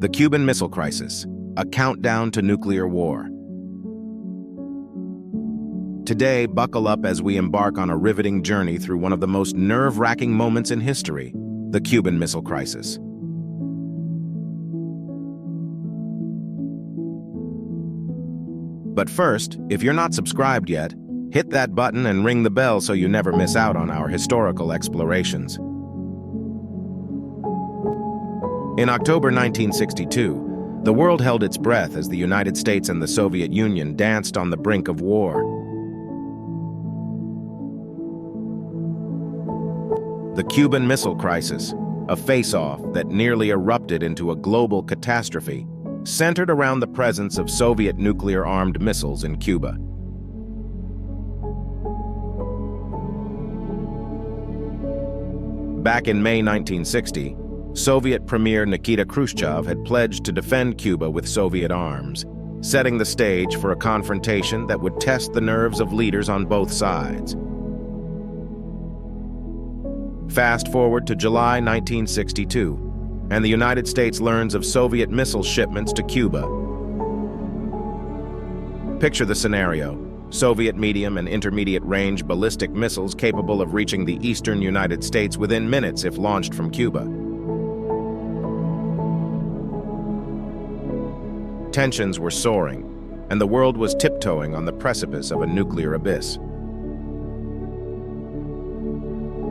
The Cuban Missile Crisis, a countdown to nuclear war. Today, buckle up as we embark on a riveting journey through one of the most nerve-wracking moments in history, the Cuban Missile Crisis. But first, if you're not subscribed yet, hit that button and ring the bell so you never miss out on our historical explorations. In October 1962, the world held its breath as the United States and the Soviet Union danced on the brink of war. The Cuban Missile Crisis, a face-off that nearly erupted into a global catastrophe, centered around the presence of Soviet nuclear-armed missiles in Cuba. Back in May 1960, Soviet Premier Nikita Khrushchev had pledged to defend Cuba with Soviet arms, setting the stage for a confrontation that would test the nerves of leaders on both sides. Fast forward to July 1962, and the United States learns of Soviet missile shipments to Cuba. Picture the scenario: Soviet medium and intermediate range ballistic missiles capable of reaching the eastern United States within minutes if launched from Cuba. Tensions were soaring, and the world was tiptoeing on the precipice of a nuclear abyss.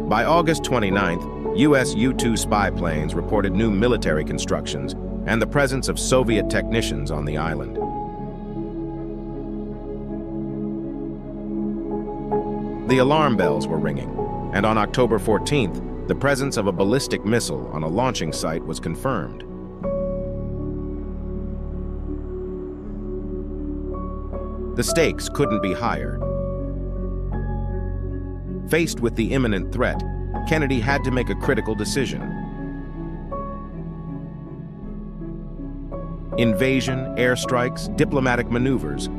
By August 29th, U.S. U-2 spy planes reported new military constructions and the presence of Soviet technicians on the island. The alarm bells were ringing, and on October 14th, the presence of a ballistic missile on a launching site was confirmed. The stakes couldn't be higher. Faced with the imminent threat, Kennedy had to make a critical decision. Invasion, airstrikes, diplomatic maneuvers,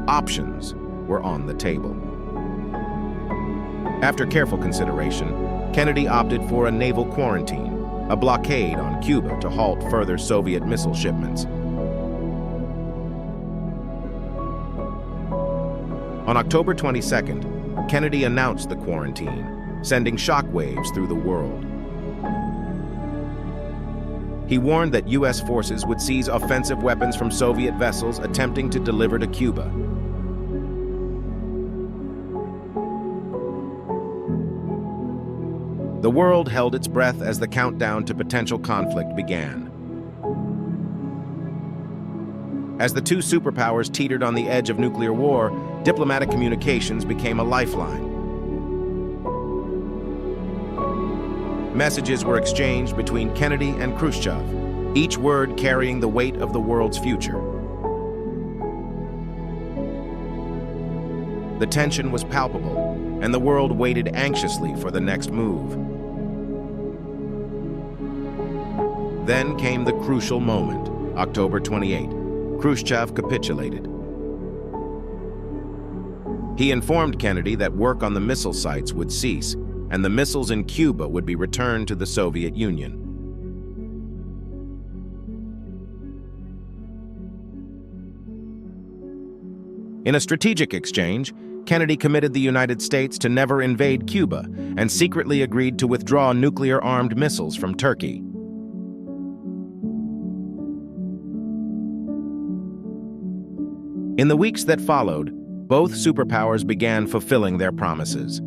options were on the table. After careful consideration, Kennedy opted for a naval quarantine, a blockade on Cuba to halt further Soviet missile shipments. On October 22nd, Kennedy announced the quarantine, sending shockwaves through the world. He warned that U.S. forces would seize offensive weapons from Soviet vessels attempting to deliver to Cuba. The world held its breath as the countdown to potential conflict began. As the two superpowers teetered on the edge of nuclear war, diplomatic communications became a lifeline. Messages were exchanged between Kennedy and Khrushchev, each word carrying the weight of the world's future. The tension was palpable, and the world waited anxiously for the next move. Then came the crucial moment, October 28. Khrushchev capitulated. He informed Kennedy that work on the missile sites would cease, and the missiles in Cuba would be returned to the Soviet Union. In a strategic exchange, Kennedy committed the United States to never invade Cuba and secretly agreed to withdraw nuclear-armed missiles from Turkey. In the weeks that followed, both superpowers began fulfilling their promises.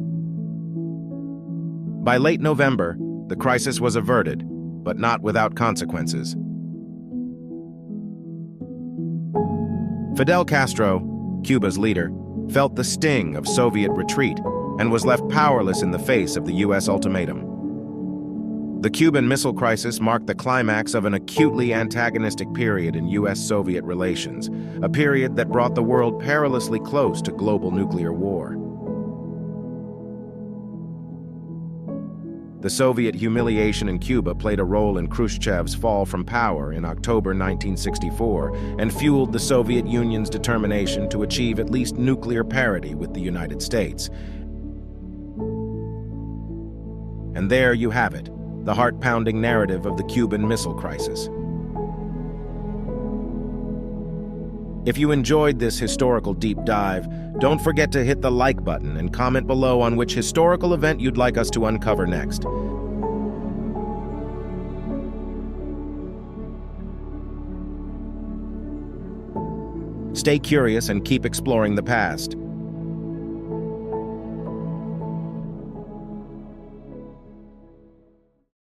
By late November, the crisis was averted, but not without consequences. Fidel Castro, Cuba's leader, felt the sting of Soviet retreat and was left powerless in the face of the U.S. ultimatum. The Cuban Missile Crisis marked the climax of an acutely antagonistic period in U.S.-Soviet relations, a period that brought the world perilously close to global nuclear war. The Soviet humiliation in Cuba played a role in Khrushchev's fall from power in October 1964 and fueled the Soviet Union's determination to achieve at least nuclear parity with the United States. And there you have it, the heart-pounding narrative of the Cuban Missile Crisis. If you enjoyed this historical deep dive, don't forget to hit the like button and comment below on which historical event you'd like us to uncover next. Stay curious and keep exploring the past.